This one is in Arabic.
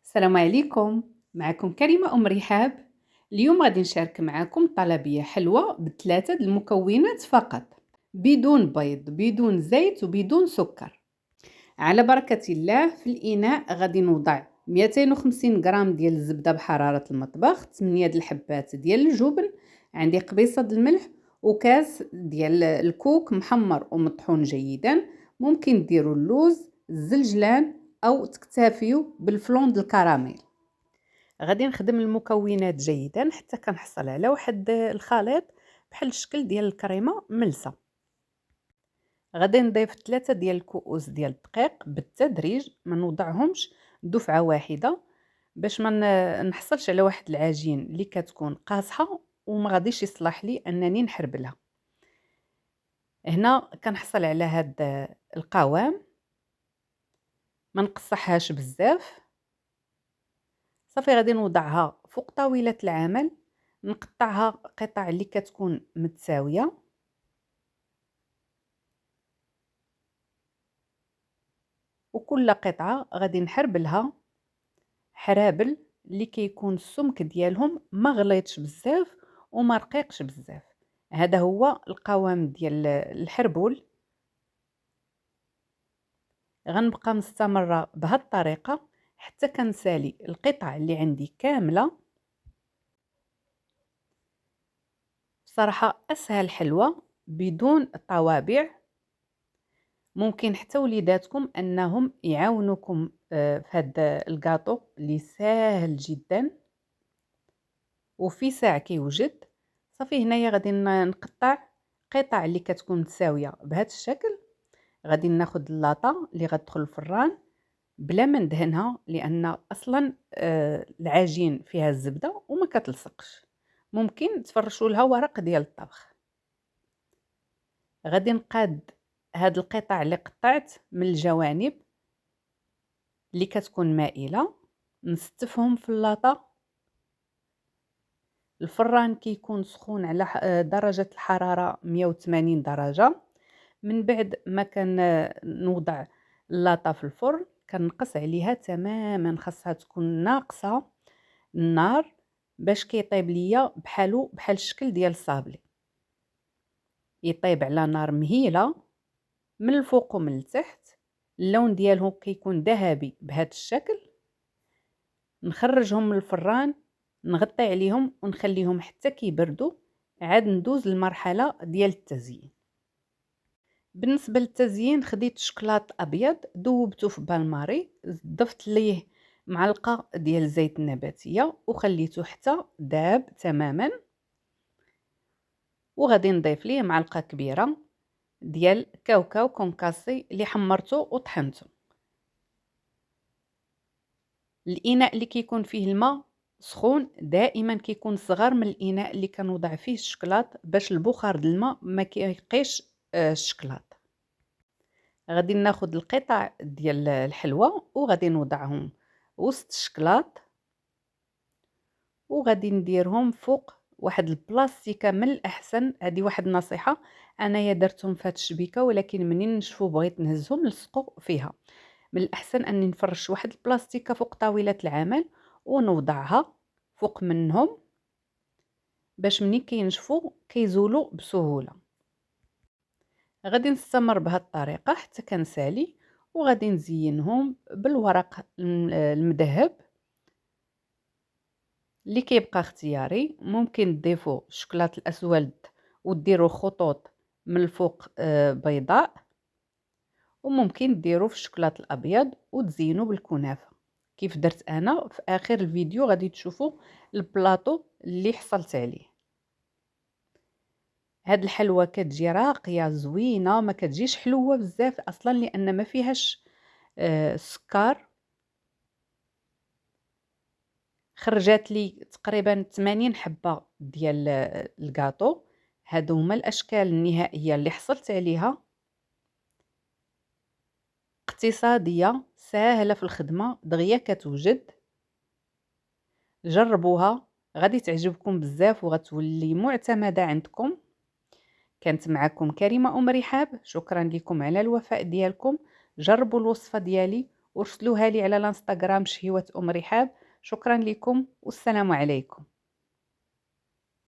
السلام عليكم. معكم كريمة أم رحاب. اليوم غادي نشارك معكم طلبية حلوة بثلاثة المكونات فقط، بدون بيض، بدون زيت، وبدون سكر. على بركة الله. في الإناء غادي نوضع 250 غرام ديال الزبدة بحرارة المطبخ، 8 د الحبات ديال الجبن، عندي قبيصة د الملح، وكاس ديال الكوك محمر ومطحون جيدا. ممكن ديروا اللوز، الزلجلان، أو تكتفيوا بالفلون د الكراميل. غادي نخدم المكونات جيدا حتى كنحصل على واحد الخليط بحال الشكل ديال الكريمه ملسه. غادي نضيف 3 ديال الكؤوس ديال الدقيق بالتدريج، ما نوضعهمش دفعه واحده باش ما نحصلش على واحد العجين اللي كتكون قاصحه وما غاديش يصلح لي انني نحربلها. هنا كنحصل على هاد القوام، ما نقصحهاش بزاف. صافي غادي نوضعها فوق طاولة العمل، نقطعها قطع اللي كتكون متساوية، وكل قطعة غادي نحربلها حرابل اللي كيكون السمك ديالهم ما غليظش بزاف وما رقيقش بزاف. هذا هو القوام ديال الحربول. غنبقى مستمرة بهذه الطريقة حتى كنسالي القطع اللي عندي كاملة. بصراحة أسهل حلوة بدون طوابع. ممكن حتى وليداتكم أنهم يعاونوكم في هذا الكاطو اللي ساهل جدا وفي ساعة كيوجد. صافي هنايا غادي نقطع قطع اللي كتكون متساوية بهذا الشكل. غادي ناخد اللاطة اللي غتدخل الفران بلا ما ندهنها، لأن أصلا العجين فيها الزبدة وما كتلصقش. ممكن تفرشوا لها ورق ديال الطبخ. غادي نقاد هاد القطع اللي قطعت من الجوانب اللي كتكون مائلة، نستفهم في اللاطة. الفران كيكون سخون على درجة الحرارة 180 درجة. من بعد ما نوضع اللاطة في الفرن كنقص عليها تماما، خاصها تكون ناقصة النار باش كيطيب ليا بحال الشكل ديال الصابلي. يطيب على نار مهيلة من الفوق ومن التحت. اللون ديالهم كيكون ذهبي بهذا الشكل. نخرجهم من الفران، نغطي عليهم ونخليهم حتى كيبردوا، عاد ندوز للمرحله ديال التزيين. بالنسبه للتزيين خديت شكلاط ابيض ذوبته في بالماري، ضفت ليه معلقه ديال زيت النباتيه وخليته حتى داب تماما. وغادي نضيف ليه معلقه كبيره ديال كاوكاو كونكاسي اللي حمرته وطحنته. الاناء اللي كيكون فيه الماء سخون دائما كيكون صغر من الاناء اللي كنوضع فيه الشكلاط باش البخار ديال الماء ما كيقيش الشكلاط. غادي ناخذ القطع ديال الحلوى وغادي نوضعهم وسط الشكلاط، وغادي نديرهم فوق واحد البلاستيكه. من الاحسن، هذه واحد النصيحه، انايا درتهم في هذه الشبيكه ولكن منين نشفوا بغيت نهزهم نلصقوا فيها. من الأحسن أني نفرش واحد البلاستيكة فوق طاولة العمل ونوضعها فوق منهم باش منين كينشفوا كيزولوا بسهولة. غادي نستمر بهذه الطريقة حتى كنسالي، وغادي نزينهم بالورق المذهب اللي كيبقى اختياري. ممكن تضيفوا الشكلاط الأسود وديروا خطوط من الفوق بيضاء، وممكن ديروا في الشوكولات الابيض وتزينوا بالكنافه كيف درت انا. في اخر الفيديو غادي تشوفوا البلاطو اللي حصلت عليه. هاد الحلوه كتجي راقيه زوينه، ما كتجيش حلوه بزاف اصلا لان ما فيهاش السكر. خرجت لي تقريبا 80 حبه ديال الكاطو. هادو هما الاشكال النهائيه اللي حصلت عليها. اقتصادية، ساهلة في الخدمة، دغيا كتوجد. جربوها غادي تعجبكم بزاف وغتولي معتمدة عندكم. كانت معكم كريمة أم رحاب. شكرا لكم على الوفاء ديالكم. جربوا الوصفة ديالي وارسلوها لي على الانستغرام شهيوة رحاب. شكرا لكم والسلام عليكم.